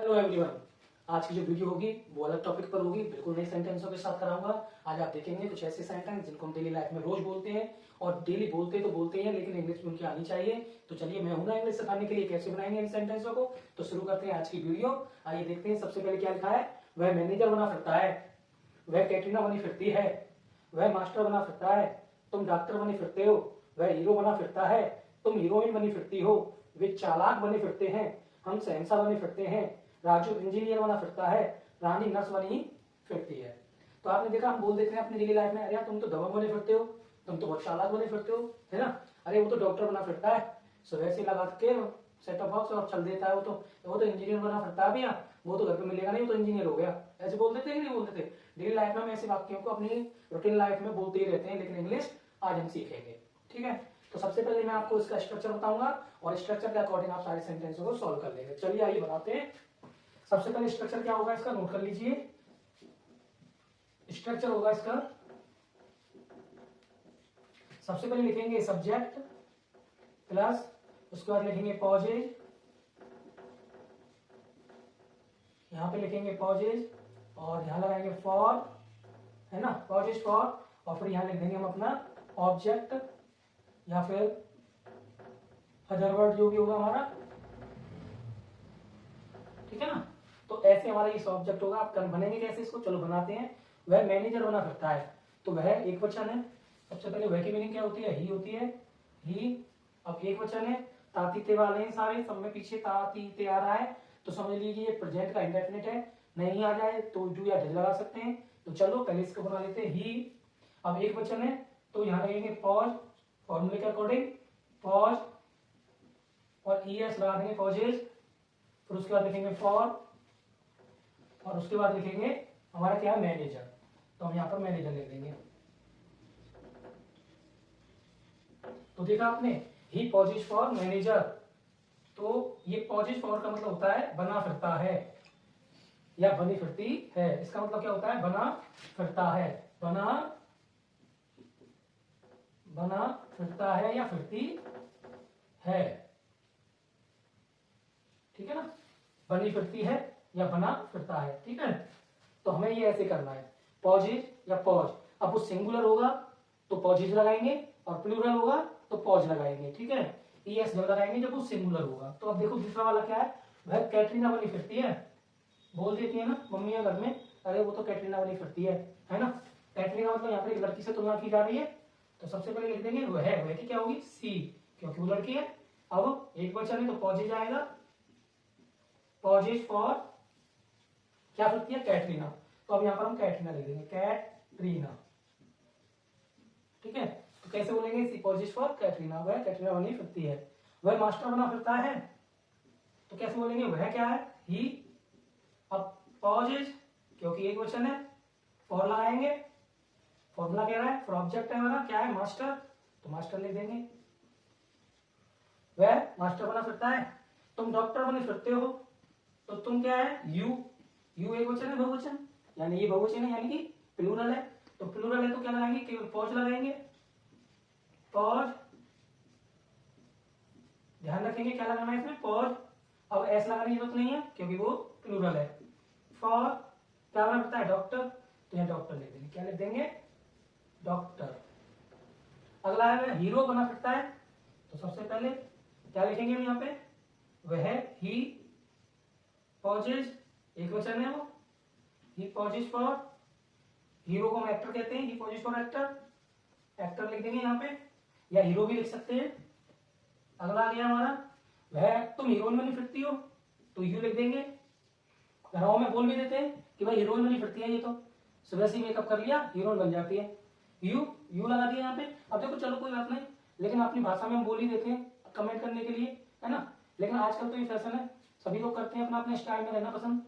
Hello everyone. आज की जो वीडियो होगी वो अलग टॉपिक पर होगी, बिल्कुल नए सेंटेंसों के साथ कराऊंगा। आज आप देखेंगे कुछ ऐसे सेंटेंस जिनको हम डेली लाइफ में रोज बोलते हैं और डेली बोलते तो बोलते हैं, लेकिन इंग्लिश भी उनकी आनी चाहिए। तो चलिए, मैं हूं ना इंग्लिश सिखाने के लिए, कैसे बनाएंगे इन सेंटेंसों को। तो शुरू करते हैं आज की वीडियो। आइए देखते हैं। सबसे पहले क्या लिखा है, वह मैनेजर बना फिरता है, वह कैटरीना बनी फिरती है, वह मास्टर बना फिरता है, तुम डॉक्टर बनी फिरते हो, वह हीरो बना फिरता है, तुम हीरोइन बनी फिरती हो, वे चालाक बने फिरते हैं, हम शहंशाह बने फिरते हैं, राजू इंजीनियर बना फिरता है, रानी नर्स बनी फिरती है। तो आपने देखा, हम बोल देते हैं अपनी डेली लाइफ में, अरे तुम तो दबंग बने फिरते हो, तुम तो बहुत चालाक बने फिरते हो, है ना। अरे वो तो डॉक्टर बना फिरता है, सो वैसे लगा के सेट ऑफ बॉक्स और चल देता है। वो तो इंजीनियर बना फिरता है भैया, वो तो घर पे मिलेगा नहीं, वो तो इंजीनियर हो गया। ऐसे बोल देते हैं कि नहीं बोलते थे। डेली लाइफ में हम ऐसे वाक्यों को अपनी रूटीन लाइफ में बोलते ही रहते हैं, लेकिन इंग्लिश आज हम सीखेंगे। ठीक है, तो सबसे पहले मैं आपको इसका स्ट्रक्चर बताऊंगा और स्ट्रक्चर के अकॉर्डिंग आप सारे सेंटेंसों को सॉल्व कर लेंगे। चलिए आइए बनाते हैं। सबसे पहले स्ट्रक्चर क्या होगा इसका, नोट कर लीजिए। स्ट्रक्चर होगा इसका, सबसे पहले लिखेंगे सब्जेक्ट प्लस, उसके बाद लिखेंगे पॉजेज, यहां पे लिखेंगे पॉजेज और यहां लगाएंगे फॉर, है ना, पॉजेज फॉर, और फिर यहां लिख देंगे हम अपना ऑब्जेक्ट या फिर अदर वर्ड जो भी होगा हमारा। ठीक है ना, तो ऐसे हमारा ये ऑब्जेक्ट होगा। आप बनेंगे कैसे इसको, चलो बनाते हैं। वह मैनेजर बना फिरता है, तो वह एक वचन है। सबसे पहले वह की मीनिंग क्या होती है, ही होती है, ही। अब एक वचन है, तातीते वाले हैं सारे, सब में पीछे तातीते आ रहा है, तो समझ लीजिए ये प्रेजेंट का इंडेफिनिट है। नहीं आ जाए तो डू या डिड लगा सकते हैं। तो चलो पहले इसको बना लेते हैं, ही। अब एक वचन है तो यहाँ लगेंगे पॉज, फॉर्मूले के अकॉर्डिंग पॉज, और ईएस लगा देंगे पॉजेज। फिर उसके बाद लिखेंगे फॉर, और उसके बाद लिखेंगे हमारा क्या है, मैनेजर। तो हम यहाँ पर मैनेजर लिख देंगे। तो देखा आपने, ही पॉजेज फॉर मैनेजर। तो ये पॉजेज फॉर का मतलब होता है बना फिरता है या बनी फिरती है। इसका मतलब क्या होता है, बना फिरता है, बना फिरता है या फिरती है। ठीक है ना, बनी फिरती है या बना फिरता है। ठीक है, तो हमें ये ऐसे करना है, पॉजेज या पॉज। अब वो सिंगुलर होगा तो पॉजेज लगाएंगे और प्लूरल होगा तो पॉज लगाएंगे। ठीक है, ईएस जब लगाएंगे जब वो सिंगुलर होगा। तो अब देखो दूसरा वाला क्या है, वह कैटरीना बनी फिरती है। बोल देती है ना मम्मी घर में, अरे वो तो कैटरीना बनी फिरती है ना। कैटरीना मतलब यहाँ पर एक लड़की से तुलना की जा रही है, तो सबसे पहले लिख देंगे वह की क्या होगी, सी, क्योंकि वो लड़की है। अब एक वचन है तो पॉजेज आएगा, पॉजेज फॉर क्या फिरती है, कैटरीना। तो अब यहाँ पर हम कैटरीना लिख देंगे, कैटरीना। ठीक है, तो कैसे बोलेंगे, पॉजेज फॉर कैटरीना, वह कैटरीना बनी फिरती है। वह मास्टर बना फिरता है, तो कैसे बोलेंगे, वह क्या है, ही। अब पॉजेज क्योंकि एक वचन है, फॉर लगाएंगे, फॉर्मूला कह रहा है, फॉर ऑब्जेक्ट है हमारा क्या है, मास्टर, तो मास्टर लिख देंगे। वह मास्टर बना फिरता है। तुम डॉक्टर बने फिरते हो, तो तुम क्या है, यू। यू एक वचन है, बहुवचन, यानी ये बहुवचन है, यानी कि प्लूरल है। तो प्लूरल है तो क्या लगाएंगे, केवल पॉज लगाएंगे, पॉज। ध्यान रखेंगे क्या लगाना है इसमें, पॉज। अब एस लगाने की जरूरत नहीं है क्योंकि वो प्लूरल है। फॉर क्या बना फिरता है, डॉक्टर, तो यहाँ डॉक्टर लिख देंगे। क्या लिख देंगे, डॉक्टर। अगला है हीरो बना फिरता है, तो सबसे पहले क्या लिखेंगे हम यहाँ पे, वह ही, पॉजेज एक वचन है वो, ही पॉजेज फॉर, हीरो को हम एक्टर कहते हैं, ही पॉजेज फॉर एक्टर, एक्टर लिख देंगे यहाँ पे, या हीरो भी लिख सकते हैं। अगला आ गया हमारा, वह तुम हीरोइन बनी फिरती हो, तो यू लिख देंगे। घरों में बोल भी देते हैं कि भाई हीरोइन बनी फिरती है, ये तो सुबह से मेकअप कर लिया हीरोइन बन जाती है, यू लगा दिया यहाँ पे। अब देखो चलो कोई बात नहीं, लेकिन अपनी भाषा में हम बोल ही देते हैं कमेंट करने के लिए, है ना। लेकिन आजकल तो ये फैशन है, सभी लोग करते हैं अपना अपने स्टाइल में रहना पसंद।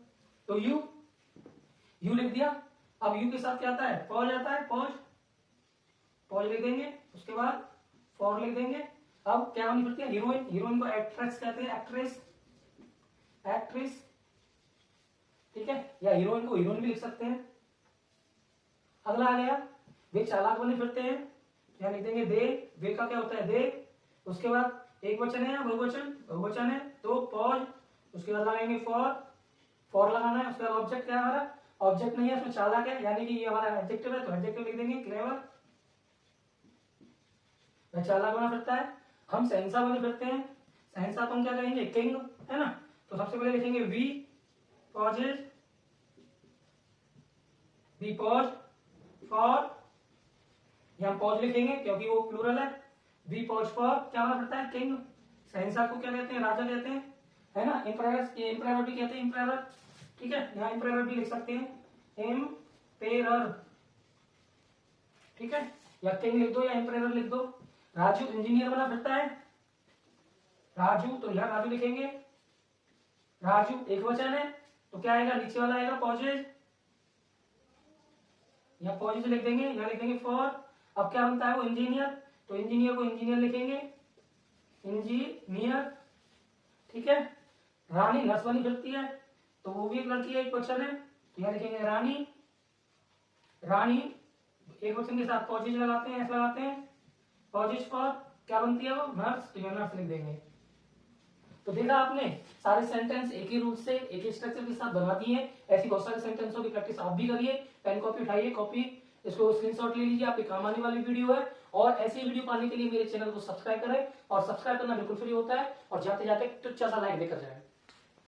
तो यू लिख दिया। अब यू के साथ क्या आता है, पॉज आता है, पॉज, पॉज लिख देंगे। उसके बाद फॉर लिख देंगे। अब क्या बनी फिरती है, हीरोइन। हीरोइन को एक्ट्रेस कहते हैं, एक्ट्रेस, एक्ट्रेस। ठीक है, या हीरोइन को हीरोइन भी लिख सकते हैं। अगला आ गया, वे चालाक बने फिरते हैं, यहाँ लिख देंगे दे। वे का क्या होता है, दे। उसके बाद एक वचन है या बहुवचन, बहुवचन है तो पॉज, उसके बाद लगाएंगे फॉर, फॉर लगाना है। उसके बाद ऑब्जेक्ट क्या है हमारा, ऑब्जेक्ट नहीं है, उसमें चालाक है, यानी कि ये हमारा एडजेक्टिव है, तो एडजेक्टिव लिख देंगे क्लेवर, वह चालाक बना फिरता है। हम शहंशाह बने फिरते हैं, शहंशाह को हम क्या कहेंगे, किंग, है ना। तो सबसे पहले लिखेंगे we pauses, we pause for, यहाँ पॉज लिखेंगे क्योंकि वो प्लूरल है। वी पॉज फॉर क्या बना फिरता है, किंग। शहंशाह को क्या कहते हैं, राजा कहते हैं, है ना। एम्परर, ये एम्परर भी कहते हैं, एम्परर, ठीक है। यहाँ एम्परर भी लिख सकते हैं, एम्पेरर, ठीक है। या किंग लिख दो या एम्परर लिख दो। राजू इंजीनियर बना फिरता है, राजू, तो यहाँ राजू लिखेंगे, राजू एक वचन है, तो क्या आएगा, नीचे वाला आएगा पॉजेज, यहाँ पॉजेज लिख देंगे, यहाँ लिख देंगे फॉर। अब क्या बनता है वो, इंजीनियर, तो इंजीनियर को इंजीनियर लिखेंगे, इंजीनियर, ठीक है। रानी नर्स बनी फिरती है, तो वो भी एक लड़की है, एक वचन है, तो यहाँ लिखेंगे रानी, रानी एक वचन के साथ पॉजेज लगाते हैं, ऐसे लगाते हैं, पॉजेज फॉर क्या बनती है वो, नर्स, तो यहाँ नर्स लिख देंगे। तो देखा आपने, सारे सेंटेंस एक ही रूट से एक ही स्ट्रक्चर के साथ बना दिए। ऐसी बहुत सारे सेंटेंसों की प्रैक्टिस आप भी करिए। पेन कॉपी उठाइए, कॉपी इसको स्क्रीनशॉट ले लीजिए, आपके काम आने वाली वीडियो है। और ऐसी वीडियो पाने के लिए मेरे चैनल को सब्सक्राइब करें, और सब्सक्राइब करना बिल्कुल फ्री होता है। और जाते जाते टुच्चा सा लाइक देकर जाए।